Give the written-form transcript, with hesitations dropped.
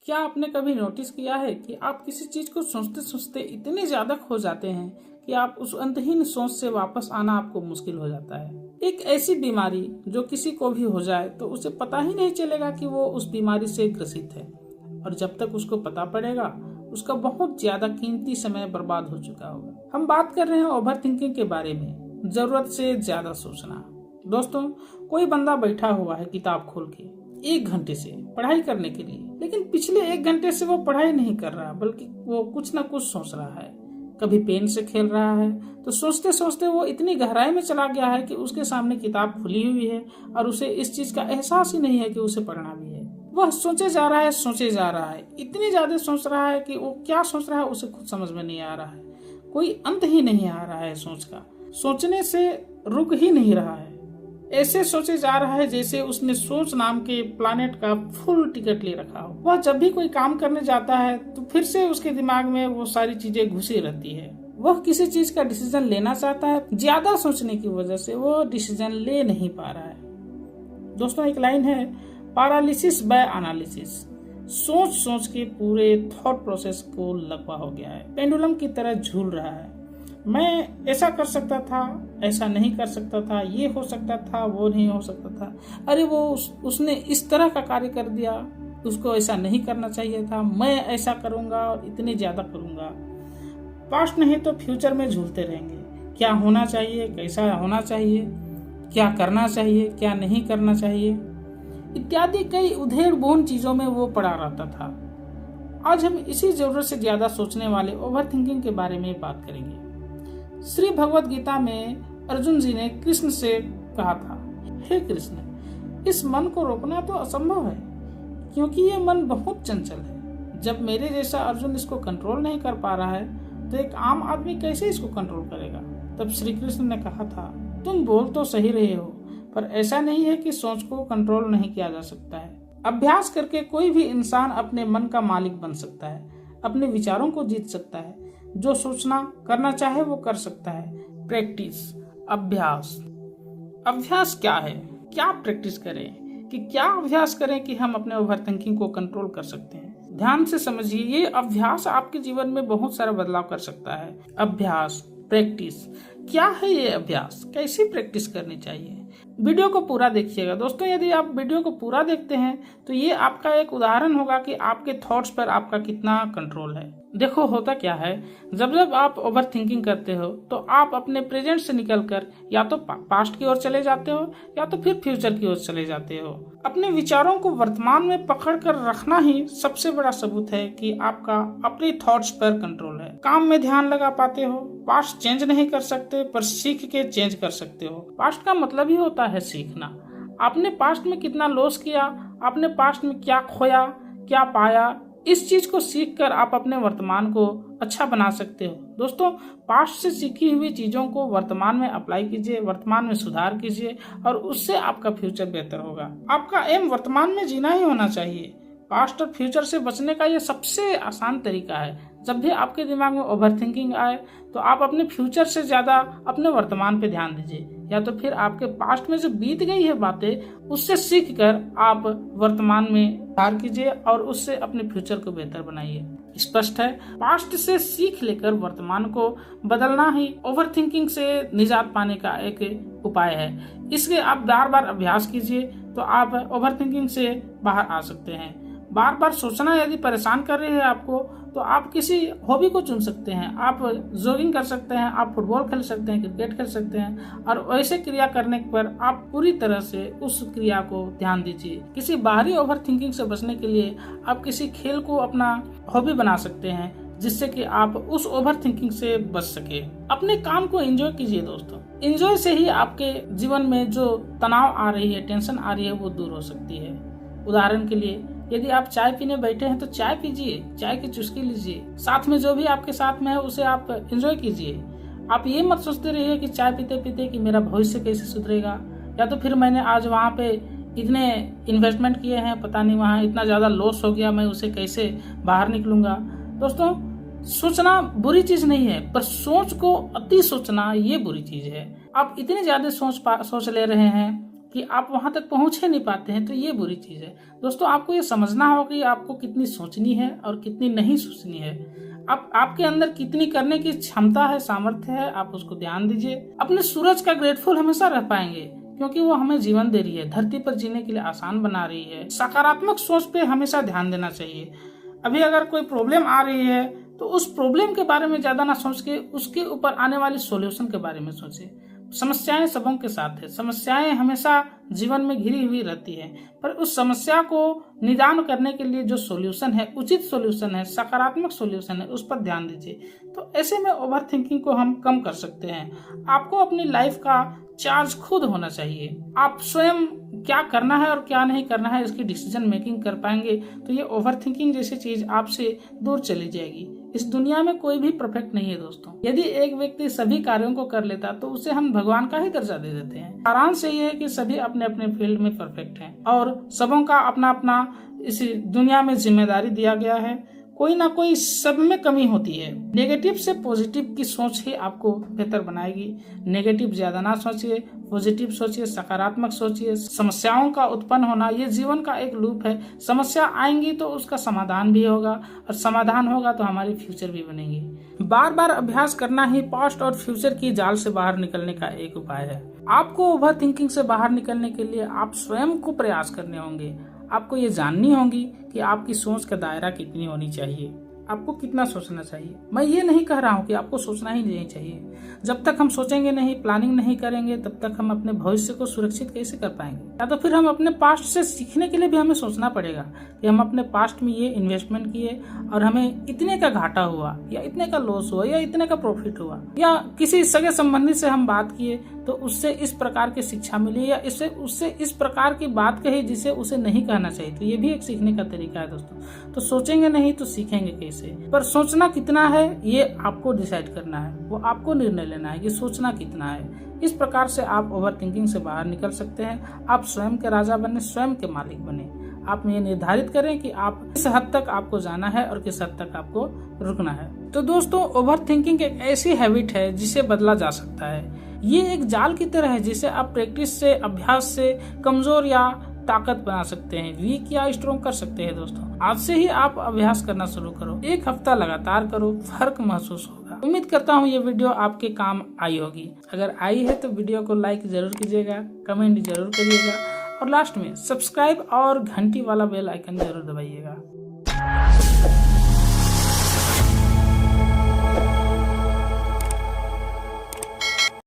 क्या आपने कभी नोटिस किया है कि आप किसी चीज को सोचते सोचते इतने ज्यादा खो जाते हैं कि आप उस अंतहीन सोच से वापस आना आपको मुश्किल हो जाता है। एक ऐसी बीमारी जो किसी को भी हो जाए तो उसे पता ही नहीं चलेगा कि वो उस बीमारी से ग्रसित है, और जब तक उसको पता पड़ेगा उसका बहुत ज्यादा कीमती समय बर्बाद हो चुका होगा। हम बात कर रहे हैं ओवर थिंकिंग के बारे में, जरूरत से ज्यादा सोचना। दोस्तों, कोई बंदा बैठा हुआ है किताब खोल के 1 घंटे से पढ़ाई करने के लिए, लेकिन पिछले 1 घंटे से वो पढ़ाई नहीं कर रहा बल्कि वो कुछ ना कुछ सोच रहा है। कभी पेन से खेल रहा है, तो सोचते सोचते वो इतनी गहराई में चला गया है कि उसके सामने किताब खुली हुई है और उसे इस चीज का एहसास ही नहीं है कि उसे पढ़ना भी है। वह सोचे जा रहा है, इतनी ज्यादा सोच रहा है कि वो क्या सोच रहा है उसे खुद समझ में नहीं आ रहा है। कोई अंत ही नहीं आ रहा है सोच का, सोचने से रुक ही नहीं रहा है। ऐसे सोचे जा रहा है जैसे उसने सोच नाम के प्लैनेट का फुल टिकट ले रखा हो। वह जब भी कोई काम करने जाता है तो फिर से उसके दिमाग में वो सारी चीजें घुसी रहती है। वह किसी चीज का डिसीजन लेना चाहता है, ज्यादा सोचने की वजह से वो डिसीजन ले नहीं पा रहा है। दोस्तों, एक लाइन है, पैरालिसिस बाय एनालिसिस। सोच सोच के पूरे थॉट प्रोसेस को लकवा हो गया है, पेंडुलम की तरह झूल रहा है। मैं ऐसा कर सकता था, ऐसा नहीं कर सकता था, ये हो सकता था, वो नहीं हो सकता था। अरे वो उसने इस तरह का कार्य कर दिया, उसको ऐसा नहीं करना चाहिए था, मैं ऐसा करूंगा और इतने ज्यादा करूंगा। पास्ट नहीं तो फ्यूचर में झूलते रहेंगे। क्या होना चाहिए, कैसा होना चाहिए, क्या करना चाहिए, क्या नहीं करना चाहिए, इत्यादि कई उधेड़-बुन चीजों में वो पड़ा रहता था। आज हम इसी जरूरत से ज्यादा सोचने वाले ओवर थिंकिंग के बारे में बात करेंगे। श्री भगवत गीता में अर्जुन जी ने कृष्ण से कहा था, हे कृष्ण, इस मन को रोकना तो असंभव है, क्योंकि ये मन बहुत चंचल है। जब मेरे जैसा अर्जुन इसको कंट्रोल नहीं कर पा रहा है तो एक आम आदमी कैसे इसको कंट्रोल करेगा। तब श्री कृष्ण ने कहा था, तुम बोल तो सही रहे हो, पर ऐसा नहीं है कि सोच को कंट्रोल नहीं किया जा सकता है। अभ्यास करके कोई भी इंसान अपने मन का मालिक बन सकता है, अपने विचारों को जीत सकता है, जो सोचना करना चाहे वो कर सकता है। प्रैक्टिस, अभ्यास क्या है, क्या प्रैक्टिस करें कि क्या अभ्यास करें कि हम अपने ओवर थिंकिंग को कंट्रोल कर सकते हैं। ध्यान से समझिए, ये अभ्यास आपके जीवन में बहुत सारा बदलाव कर सकता है। अभ्यास, प्रैक्टिस, क्या है ये अभ्यास, कैसी प्रैक्टिस करनी चाहिए। वीडियो को पूरा देखिएगा। दोस्तों, यदि आप वीडियो को पूरा देखते हैं तो ये आपका एक उदाहरण होगा कि आपके थॉट्स पर आपका कितना कंट्रोल है। देखो, होता क्या है, जब जब आप ओवर थिंकिंग करते हो तो आप अपने प्रेजेंट से निकलकर या तो पास्ट की ओर चले जाते हो या तो फिर फ्यूचर की ओर चले जाते हो। अपने विचारों को वर्तमान में पकड़ कर रखना ही सबसे बड़ा सबूत है कि आपका अपने थॉट्स पर कंट्रोल है। काम में ध्यान लगा पाते हो, पास्ट चेंज नहीं कर सकते पर सीख के चेंज कर सकते हो। पास्ट का मतलब ही होता है सीखना। आपने पास्ट में कितना लॉस किया, आपने पास्ट में क्या खोया, क्या पाया, इस चीज को सीखकर आप अपने वर्तमान को अच्छा बना सकते हो। दोस्तों, पास्ट से सीखी हुई चीजों को वर्तमान में अप्लाई कीजिए, वर्तमान में सुधार कीजिए और उससे आपका फ्यूचर बेहतर होगा। आपका एम वर्तमान में जीना ही होना चाहिए। पास्ट और फ्यूचर से बचने का ये सबसे आसान तरीका है। जब भी आपके दिमाग में ओवर थिंकिंग आए तो आप अपने फ्यूचर से ज्यादा अपने वर्तमान पे ध्यान दीजिए, या तो फिर आपके पास्ट में जो बीत गई है बातें उससे सीख कर आप वर्तमान में सुधार कीजिए और उससे अपने फ्यूचर को बेहतर बनाइए। स्पष्ट है, पास्ट से सीख लेकर वर्तमान को बदलना ही ओवर थिंकिंग से निजात पाने का एक उपाय है। इसके आप बार बार अभ्यास कीजिए तो आप ओवर थिंकिंग से बाहर आ सकते हैं। बार बार सोचना यदि परेशान कर रही है आपको तो आप किसी हॉबी को चुन सकते हैं। आप जॉगिंग कर सकते हैं, आप फुटबॉल खेल सकते हैं, क्रिकेट खेल सकते हैं, और ऐसे क्रिया करने पर आप पूरी तरह से उस क्रिया को ध्यान दीजिए। किसी बाहरी ओवर थिंकिंग से बचने के लिए आप किसी खेल को अपना हॉबी बना सकते हैं जिससे कि आप उस ओवर थिंकिंग से बच सके। अपने काम को एंजॉय कीजिए। दोस्तों, एंजॉय से ही आपके जीवन में जो तनाव आ रही है, टेंशन आ रही है, वो दूर हो सकती है। उदाहरण के लिए, यदि आप चाय पीने बैठे हैं तो चाय पीजिए, चाय की चुस्की लीजिए, साथ में जो भी आपके साथ में है उसे आप एंजॉय कीजिए। आप ये मत सोचते रहिए कि चाय पीते पीते कि मेरा भविष्य कैसे सुधरेगा, या तो फिर मैंने आज वहाँ पे इतने इन्वेस्टमेंट किए हैं, पता नहीं वहाँ इतना ज्यादा लॉस हो गया, मैं उसे कैसे बाहर निकलूंगा। दोस्तों, सोचना बुरी चीज नहीं है, पर सोच को अति सोचना ये बुरी चीज है। आप इतने ज्यादा सोच ले रहे हैं कि आप वहां तक पहुंच ही नहीं पाते हैं, तो ये बुरी चीज है। दोस्तों, आपको ये समझना होगा कि आपको कितनी सोचनी है और कितनी नहीं सोचनी है। आपके अंदर कितनी करने की क्षमता है, सामर्थ्य है, आप उसको ध्यान दीजिए। अपने सूरज का ग्रेटफुल हमेशा रह पाएंगे, क्योंकि वो हमें जीवन दे रही है, धरती पर जीने के लिए आसान बना रही है। सकारात्मक सोच पे हमेशा ध्यान देना चाहिए। अभी अगर कोई प्रॉब्लम आ रही है तो उस प्रॉब्लम के बारे में ज्यादा ना सोच के उसके ऊपर आने वाली सॉल्यूशन के बारे में सोचे। समस्याएं सबों के साथ है, समस्याएं हमेशा जीवन में घिरी हुई रहती है, पर उस समस्या को निदान करने के लिए जो सॉल्यूशन है, उचित सॉल्यूशन है, सकारात्मक सॉल्यूशन है, उस पर ध्यान दीजिए। तो ऐसे में ओवर थिंकिंग को हम कम कर सकते हैं। आपको अपनी लाइफ का चार्ज खुद होना चाहिए। आप स्वयं क्या करना है और क्या नहीं करना है इसकी डिसीजन मेकिंग कर पाएंगे तो ये ओवर थिंकिंग जैसी चीज आपसे दूर चली जाएगी। इस दुनिया में कोई भी परफेक्ट नहीं है दोस्तों। यदि एक व्यक्ति सभी कार्यों को कर लेता तो उसे हम भगवान का ही दर्जा दे देते हैं। सारांश ये है कि सभी अपने अपने फील्ड में परफेक्ट हैं और सबों का अपना अपना इस दुनिया में जिम्मेदारी दिया गया है। कोई ना कोई सब में कमी होती है। नेगेटिव से पॉजिटिव की सोच ही आपको बेहतर बनाएगी। नेगेटिव ज्यादा ना सोचिए, पॉजिटिव सोचिए, सकारात्मक सोचिए। समस्याओं का उत्पन्न होना ये जीवन का एक लूप है। समस्या आएंगी तो उसका समाधान भी होगा और समाधान होगा तो हमारी फ्यूचर भी बनेगी। बार बार अभ्यास करना ही पास्ट और फ्यूचर की जाल से बाहर निकलने का एक उपाय है। आपको ओवर थिंकिंग से बाहर निकलने के लिए आप स्वयं को प्रयास करने होंगे। आपको ये जाननी होगी कि आपकी सोच का दायरा कितनी होनी चाहिए, आपको कितना सोचना चाहिए। मैं ये नहीं कह रहा हूँ कि आपको सोचना ही नहीं चाहिए। जब तक हम सोचेंगे नहीं, प्लानिंग नहीं करेंगे, तब तक हम अपने भविष्य को सुरक्षित कैसे कर पाएंगे। या तो फिर हम अपने पास्ट से सीखने के लिए भी हमें सोचना पड़ेगा कि हम अपने पास्ट में ये इन्वेस्टमेंट किए और हमें इतने का घाटा हुआ या इतने का लॉस हुआ या इतने का प्रॉफिट हुआ, या किसी सगे संबंधी से हम बात किए तो उससे इस प्रकार की शिक्षा मिली या उससे इस प्रकार की बात कही जिसे उसे नहीं कहना चाहिए। तो ये भी एक सीखने का तरीका है दोस्तों। तो सोचेंगे नहीं तो सीखेंगे कैसे। पर सोचना कितना है ये आपको डिसाइड करना है, वो आपको निर्णय लेना है कि सोचना कितना है। इस प्रकार से आप ओवर थिंकिंग से बाहर निकल सकते हैं। आप स्वयं के राजा बने, स्वयं के मालिक बने। आप ये निर्धारित करें कि आप किस हद तक आपको जाना है और किस हद तक आपको रुकना है। तो दोस्तों, ओवर थिंकिंग एक ऐसी हैबिट है जिसे बदला जा सकता है। ये एक जाल की तरह है जिसे आप प्रैक्टिस से, अभ्यास से कमजोर या ताकत बना सकते हैं, वीक या स्ट्रॉन्ग कर सकते हैं। दोस्तों, आज से ही आप अभ्यास करना शुरू करो। एक हफ्ता लगातार करो, फर्क महसूस होगा। उम्मीद करता हूँ ये वीडियो आपके काम आई होगी। अगर आई है तो वीडियो को लाइक जरूर कीजिएगा, कमेंट जरूर करिएगा और लास्ट में सब्सक्राइब और घंटी वाला बेल आइकन जरूर दबाइएगा।